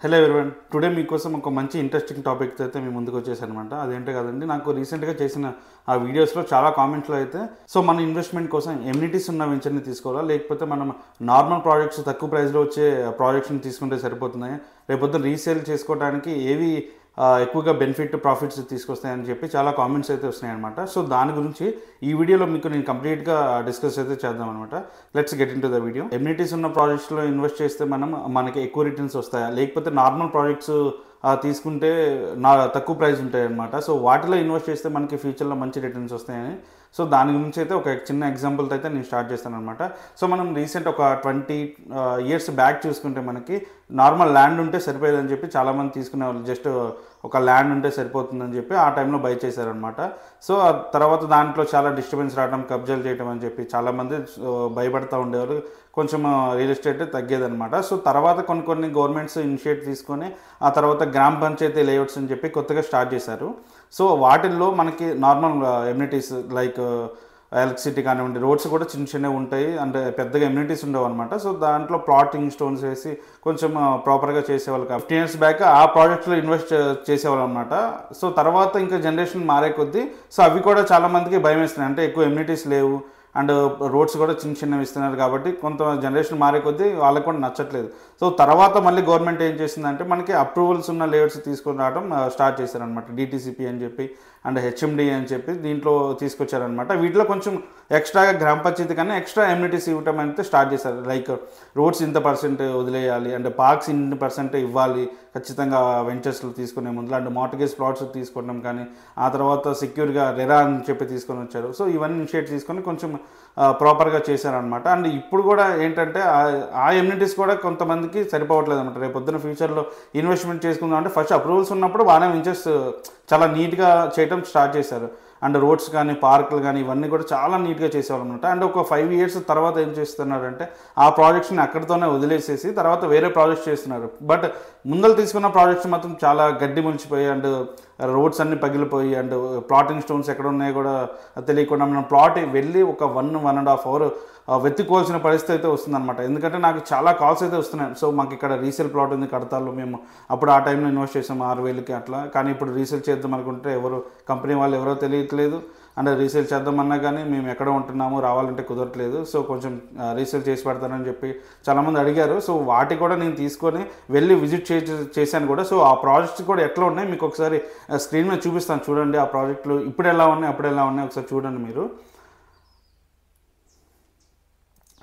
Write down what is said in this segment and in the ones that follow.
Hello everyone, today మీకోసం ఒక మంచి ఇంట్రెస్టింగ్ టాపిక్ అయితే మేము ముందుకు వచ్చేసాను అనమాట. అదేంటే కదండి, నాకు రీసెంట్గా చేసిన ఆ వీడియోస్లో చాలా కామెంట్స్లో అయితే మన ఇన్వెస్ట్మెంట్ కోసం ఎమ్యూనిటీస్ ఉన్న వెంచర్ని తీసుకోవాలా, లేకపోతే మనం నార్మల్ ప్రాజెక్ట్స్ తక్కువ ప్రైస్లో వచ్చే ప్రాజెక్ట్స్ని తీసుకుంటే సరిపోతున్నాయి, లేకపోతే రీసేల్ చేసుకోవడానికి ఏవి ఎక్కువగా బెనిఫిట్ ప్రాఫిట్స్ తీసుకొస్తాయని చెప్పి చాలా కామెంట్స్ అయితే వస్తున్నాయన్నమాట. సో దాని గురించి ఈ వీడియోలో మీకు నేను కంప్లీట్గా డిస్కస్ అయితే చేద్దాం అనమాట. Let's get in to the video. Amenities ఉన్న ప్రాజెక్ట్స్లో ఇన్వెస్ట్ చేస్తే మనకి ఎక్కువ రిటర్న్స్ వస్తాయా, లేకపోతే నార్మల్ ప్రాజెక్ట్స్ తీసుకుంటే తక్కువ ప్రైస్ ఉంటాయి అనమాట. సో వాటిలో ఇన్వెస్ట్ చేస్తే మనకి ఫ్యూచర్లో మంచి రిటర్న్స్ వస్తాయని, సో దాని గురించి అయితే ఒక చిన్న ఎగ్జాంపుల్తో అయితే నేను స్టార్ట్ చేస్తాను అనమాట. సో మనం రీసెంట్ ఒక 20 years బ్యాక్ చూసుకుంటే మనకి నార్మల్ ల్యాండ్ ఉంటే సరిపోయేదని చెప్పి చాలామంది తీసుకునే వాళ్ళు. జస్ట్ ఒక ల్యాండ్ ఉంటే సరిపోతుందని చెప్పి ఆ టైంలో బై చేశారనమాట. సో ఆ తర్వాత దాంట్లో చాలా డిస్టర్బెన్స్ రావడం, కబ్జాలు చేయడం అని చెప్పి చాలామంది భయపడుతూ ఉండేవారు. కొంచెం రియల్ ఎస్టేట్ తగ్గేదనమాట. సో తర్వాత కొన్ని గవర్నమెంట్స్ ఇనిషియేట్ తీసుకొని ఆ తర్వాత గ్రామ పంచాయతీ లేఅవుట్స్ అని చెప్పి కొత్తగా స్టార్ట్ చేశారు. సో వాటిల్లో మనకి నార్మల్ ఎమ్యూనిటీస్ లైక్ ఎలక్ట్రిసిటీ కానివ్వండి, రోడ్స్ కూడా చిన్నవి ఉంటాయి, అంటే పెద్దగా ఎమ్యూనిటీస్ ఉండవు అనమాట. సో దాంట్లో ప్లాటింగ్ స్టోన్స్ వేసి కొంచెం ప్రాపర్గా చేసేవాళ్ళు. 15 years బ్యాక్ ఆ ప్రాజెక్ట్స్లో ఇన్వెస్ట్ చేసేవాళ్ళు అనమాట. సో తర్వాత ఇంకా జనరేషన్ మారే కొద్దీ సో అవి కూడా చాలామందికి భయం వేస్తున్నాయి, అంటే ఎక్కువ ఎమ్యూనిటీస్ లేవు అండ్ రోడ్స్ కూడా చిన్నవి ఇస్తున్నారు కాబట్టి కొంత జనరేషన్ మారే కొద్దీ వాళ్ళకి కూడా నచ్చట్లేదు. సో తర్వాత మళ్ళీ గవర్నమెంట్ ఏం చేసిందంటే మనకి అప్రూవల్స్ ఉన్న లేఅవుట్స్ తీసుకొని రావడం స్టార్ట్ చేశారనమాట. డిటీసీపీ అని చెప్పి అండ్ హెచ్ఎండి అని చెప్పి దీంట్లో తీసుకొచ్చారనమాట. వీటిలో కొంచెం ఎక్స్ట్రాగా గ్రామ పంచాయతీ కన్నా ఎక్స్ట్రా ఎమ్యూనిటీస్ ఇవ్వటం అయితే స్టార్ట్ చేశారు. లైక్ రోడ్స్ ఇంత % వదిలేయాలి, అంటే పార్క్స్ ఇన్ని % ఇవ్వాలి ఖచ్చితంగా వెంచర్స్లో తీసుకునే ముందు, అండ్ మార్టిగేజ్ ప్లాట్స్ తీసుకోవడం కానీ, ఆ తర్వాత సెక్యూర్గా రెరా అని చెప్పి తీసుకొని వచ్చారు. సో ఇవన్నీ ఇనిషియేట్ తీసుకొని కొంచెం ప్రాపర్గా చేశారనమాట. అండ్ ఇప్పుడు కూడా ఏంటంటే ఆ ఎమ్యూనిటీస్ కూడా కొంతమందికి సరిపోవట్లేదు అనమాట. రేపు పొద్దున ఫ్యూచర్లో ఇన్వెస్ట్మెంట్ చేసుకుందాం అంటే ఫస్ట్ అప్రూవల్స్ ఉన్నప్పుడు బాగానే వెంచర్స్ చాలా నీట్గా చేయడం స్టార్ట్ చేశారు. అండ్ రోడ్స్ కానీ పార్కులు కానీ ఇవన్నీ కూడా చాలా నీట్గా చేసేవాళ్ళు అనమాట. అండ్ ఒక 5 years తర్వాత ఏం చేస్తున్నారంటే ఆ ప్రాజెక్ట్స్ని అక్కడితోనే వదిలేసేసి తర్వాత వేరే ప్రాజెక్ట్స్ చేస్తున్నారు. బట్ ముందలు తీసుకున్న ప్రాజెక్ట్స్ మాత్రం చాలా గడ్డి ములిచిపోయి అండ్ రోడ్స్ అన్నీ పగిలిపోయి అండ్ ప్లాటింగ్ స్టోన్స్ ఎక్కడ ఉన్నాయో కూడా తెలియకుండా మనం ప్లాట్ వెళ్ళి ఒక 1.5 hour వెతుక్కోవాల్సిన పరిస్థితి అయితే వస్తుందన్నమాట. ఎందుకంటే నాకు చాలా కాల్స్ అయితే వస్తున్నాయి. సో మాకు ఇక్కడ రీసేల్ ప్లాట్ ఉంది కడతాల్లో, మేము అప్పుడు ఆ టైంలో ఇన్వెస్ట్ చేసాము 6,000కి అట్లా, కానీ ఇప్పుడు రీసేల్ చేద్దాం అనుకుంటే కంపెనీ వాళ్ళు ఎవరో తెలియట్లేదు. అండ్ రీసేల్ చేద్దామన్నా కానీ మేము ఎక్కడ ఉంటున్నాము రావాలంటే కుదరట్లేదు. సో కొంచెం రీసేల్ చేసి పెడతానని చెప్పి చాలామంది అడిగారు. సో వాటి కూడా నేను తీసుకొని వెళ్ళి విజిట్ చేశాను కూడా. సో ఆ ప్రాజెక్ట్స్ కూడా ఎట్లా ఉన్నాయి మీకు ఒకసారి స్క్రీన్ మీద చూపిస్తాను చూడండి. ఆ ప్రాజెక్టులు ఇప్పుడు ఎలా ఉన్నాయి అప్పుడు ఎలా ఉన్నాయి ఒకసారి చూడండి మీరు.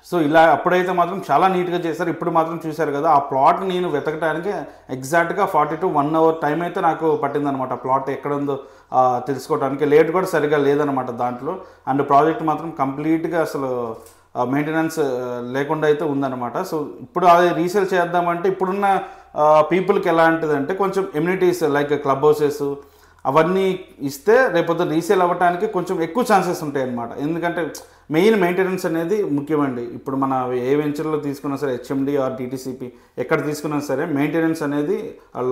సో ఇలా అప్పుడైతే మాత్రం చాలా నీట్గా చేశారు, ఇప్పుడు మాత్రం చూశారు కదా ఆ ప్లాట్ నేను వెతకడానికి ఎగ్జాక్ట్గా 40 to 1 hour టైం అయితే నాకు పట్టిందనమాట. ప్లాట్ ఎక్కడ ఉందో తెలుసుకోవడానికి. లేట్ కూడా సరిగా లేదనమాట దాంట్లో. అండ్ ప్రాజెక్ట్ మాత్రం కంప్లీట్గా అసలు మెయింటెనెన్స్ లేకుండా అయితే ఉందన్నమాట. సో ఇప్పుడు అది రీసేల్ చేద్దామంటే ఇప్పుడున్న పీపుల్కి ఎలాంటిదంటే కొంచెం ఎమ్యూనిటీస్ లైక్ క్లబ్ హౌసెస్ అవన్నీ ఇస్తే రేపొద్దు రీసేల్ అవ్వడానికి కొంచెం ఎక్కువ ఛాన్సెస్ ఉంటాయి అన్నమాట. ఎందుకంటే మెయిన్ మెయింటెనెన్స్ అనేది ముఖ్యమండి. ఇప్పుడు మన ఏ వెంచర్లో తీసుకున్నా సరే, హెచ్ఎండి ఆర్ డిటీసీపీ ఎక్కడ తీసుకున్నా సరే మెయింటెనెన్స్ అనేది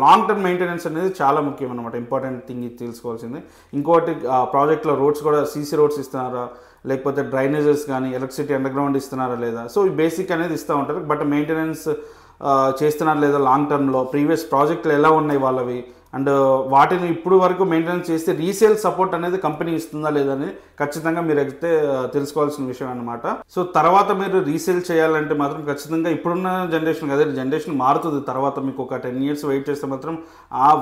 లాంగ్ టర్మ్ మెయింటెనెన్స్ అనేది చాలా ముఖ్యం అనమాట. ఇంపార్టెంట్ థింగ్ ఇది తెలుసుకోవాల్సింది. ఇంకోటి ప్రాజెక్ట్లో రోడ్స్ కూడా సీసీ రోడ్స్ ఇస్తున్నారా, లేకపోతే డ్రైనేజెస్ కానీ ఎలక్ట్రిసిటీ అండర్గ్రౌండ్ ఇస్తున్నారా లేదా, సో ఈ బేసిక్ అనేది ఇస్తూ ఉంటారు. బట్ మెయింటెనెన్స్ చేస్తున్నారు లేదా లాంగ్ టర్మ్లో, ప్రీవియస్ ప్రాజెక్టులు ఎలా ఉన్నాయి వాళ్ళవి, అండ్ వాటిని ఇప్పుడు వరకు మెయింటెనెన్స్ చేస్తే రీసేల్ సపోర్ట్ అనేది కంపెనీ ఇస్తుందా లేదని ఖచ్చితంగా మీరు అయితే తెలుసుకోవాల్సిన విషయం అనమాట. సో తర్వాత మీరు రీసేల్ చేయాలంటే మాత్రం ఖచ్చితంగా ఇప్పుడున్న జనరేషన్ కదా, జనరేషన్ మారుతుంది. తర్వాత మీకు ఒక 10 years వెయిట్ చేస్తే మాత్రం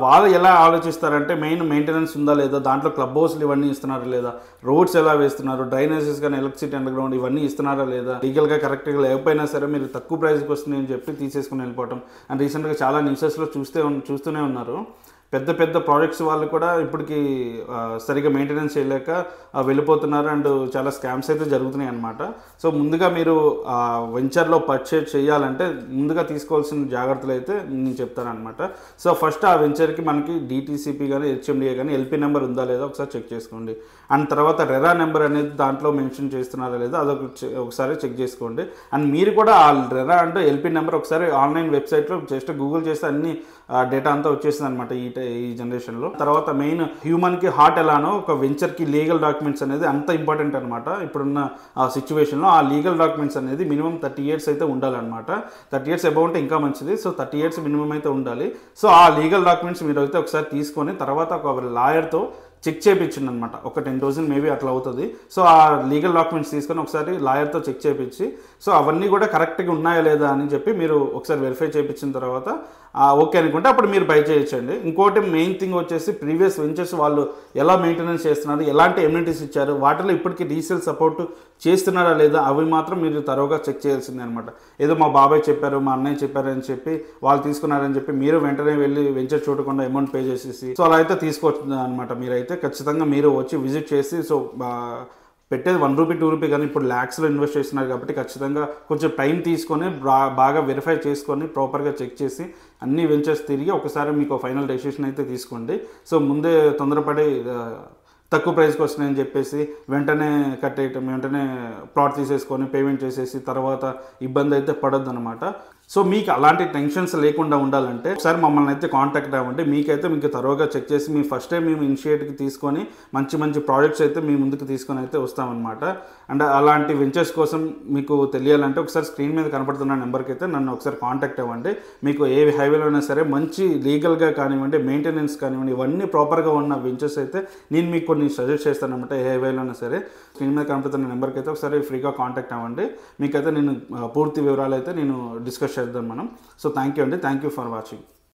వాళ్ళు ఎలా ఆలోచిస్తారంటే మెయింటెనెన్స్ ఉందా లేదా, దాంట్లో క్లబ్ హౌస్లు ఇవన్నీ ఇస్తున్నారా లేదా, రోడ్స్ ఎలా వేస్తున్నారు, డ్రైనేజెస్ కానీ ఎలక్ట్రిసిటీ అండర్గ్రౌండ్ ఇవన్నీ ఇస్తున్నారా లేదా, లీగల్గా కరెక్ట్గా లేకపోయినా సరే మీరు తక్కువ ప్రైస్కి వస్తుంది అని చెప్పి తీసేసుకుని వెళ్ళిపోవటం. అండ్ రీసెంట్గా చాలా న్యూసెస్లో చూస్తూనే ఉన్నారు. పెద్ద ప్రాజెక్ట్స్ వాళ్ళు కూడా ఇప్పటికి సరిగ్గా మెయింటెనెన్స్ చేయలేక వెళ్ళిపోతున్నారు అండ్ చాలా స్కామ్స్ అయితే జరుగుతున్నాయి అనమాట. సో ముందుగా మీరు వెంచర్లో పర్చేజ్ చేయాలంటే ముందుగా తీసుకోవాల్సిన జాగ్రత్తలు అయితే నేను చెప్తాను అనమాట. సో ఫస్ట్ ఆ వెంచర్కి మనకి డిటీసీపీ కానీ హెచ్ఎండిఏ కానీ ఎల్పీ నెంబర్ ఉందా లేదా ఒకసారి చెక్ చేసుకోండి. అండ్ తర్వాత రెరా నెంబర్ అనేది దాంట్లో మెన్షన్ చేస్తున్నారా లేదా అదొక ఒకసారి చెక్ చేసుకోండి. అండ్ మీరు కూడా ఆ రెరా అంటే ఎల్పీ నెంబర్ ఒకసారి ఆన్లైన్ వెబ్సైట్లో జస్ట్ గూగుల్ చేస్తే అన్ని డేటా అంతా వచ్చేస్తుంది అనమాట. ఈ ఈ జనరేషన్లో. తర్వాత మెయిన్ హ్యూమన్కి హార్ట్ ఎలానో ఒక వెంచర్కి లీగల్ డాక్యుమెంట్స్ అనేది అంత ఇంపార్టెంట్ అనమాట. ఇప్పుడున్న ఆ సిచ్యువేషన్లో ఆ లీగల్ డాక్యుమెంట్స్ అనేది మినిమం 30 years అయితే ఉండాలన్నమాట. 30 years అబౌవ్ ఉంటే ఇంకా మంచిది. సో 30 years మినిమం అయితే ఉండాలి. సో ఆ లీగల్ డాక్యుమెంట్స్ మీరు అయితే ఒకసారి తీసుకొని తర్వాత ఒక లాయర్తో చెక్ చేయించింది అనమాట. ఒక 10 రోజులు మేబీ అట్లా అవుతుంది. సో ఆ లీగల్ డాక్యుమెంట్స్ తీసుకొని ఒకసారి లాయర్తో చెక్ చేయించి సో అవన్నీ కూడా కరెక్ట్గా ఉన్నాయా లేదా అని చెప్పి మీరు ఒకసారి వెరిఫై చేయించిన తర్వాత ఓకే అనుకుంటే అప్పుడు మీరు బై చేయొచ్చండి. ఇంకోటి మెయిన్ థింగ్ వచ్చేసి ప్రీవియస్ వెంచర్స్ వాళ్ళు ఎలా మెయింటెనెన్స్ చేస్తున్నారు, ఎలాంటి ఎమ్యూనిటీస్ ఇచ్చారు, వాటిలో ఇప్పటికీ రీసేల్ సపోర్ట్ చేస్తున్నారా లేదా అవి మాత్రం మీరు తరోగా చెక్ చేయాల్సిందే అనమాట. ఏదో మా బాబాయ్ చెప్పారు, మా అన్నయ్య చెప్పారు అని చెప్పి వాళ్ళు తీసుకున్నారని చెప్పి మీరు వెంటనే వెళ్ళి వెంచర్ చూడకుండా అమౌంట్ పే చేసేసి సో అలా అయితే తీసుకోవచ్చు అనమాట. మీరైతే ఖచ్చితంగా మీరు వచ్చి విజిట్ చేసి సో పెట్టేది 1 రూపీ 2 రూపీ కానీ ఇప్పుడు ల్యాక్స్లో ఇన్వెస్ట్ చేస్తున్నారు కాబట్టి ఖచ్చితంగా కొంచెం టైం తీసుకొని బాగా వెరిఫై చేసుకొని ప్రాపర్గా చెక్ చేసి అన్ని వెంచర్స్ తిరిగి ఒకసారి మీకు ఫైనల్ డెసిషన్ అయితే తీసుకోండి. సో ముందే తొందరపడి తక్కువ ప్రైస్కి వస్తున్నాయని చెప్పేసి వెంటనే కట్టేయటం, వెంటనే ప్లాట్ తీసేసుకొని పేమెంట్ చేసేసి తర్వాత ఇబ్బంది అయితే పడొద్దు అనమాట. సో మీకు అలాంటి టెన్షన్స్ లేకుండా ఉండాలంటే ఒకసారి మమ్మల్ని అయితే కాంటాక్ట్ అవ్వండి. మీకు తరోగా చెక్ చేసి మీ ఫస్ట్ టైం మేము ఇనిషియేట్కి తీసుకొని మంచి ప్రాజెక్ట్స్ అయితే మీ ముందుకు తీసుకొని అయితే వస్తామన్నమాట. అండ్ అలాంటి వెంచర్స్ కోసం మీకు తెలియాలంటే ఒకసారి స్క్రీన్ మీద కనపడుతున్న నెంబర్కి అయితే నన్ను ఒకసారి కాంటాక్ట్ అవ్వండి. మీకు ఏ హైవేలో అయినా సరే మంచి లీగల్గా కానివ్వండి, మెయింటెనెన్స్ కానివ్వండి, ఇవన్నీ ప్రాపర్గా ఉన్న వెంచర్స్ అయితే నేను మీకు కొన్ని సజెస్ట్ చేస్తాను అనమాట. ఏ హైవేలో అయినా సరే స్క్రీన్ మీద కనపడుతున్న నెంబర్కి అయితే ఒకసారి ఫ్రీగా కాంటాక్ట్ అవ్వండి. మీకైతే నేను పూర్తి వివరాలు అయితే నేను డిస్కస్ చేద్దాం మనం. సో థ్యాంక్ యూ అండి. Thank you for watching.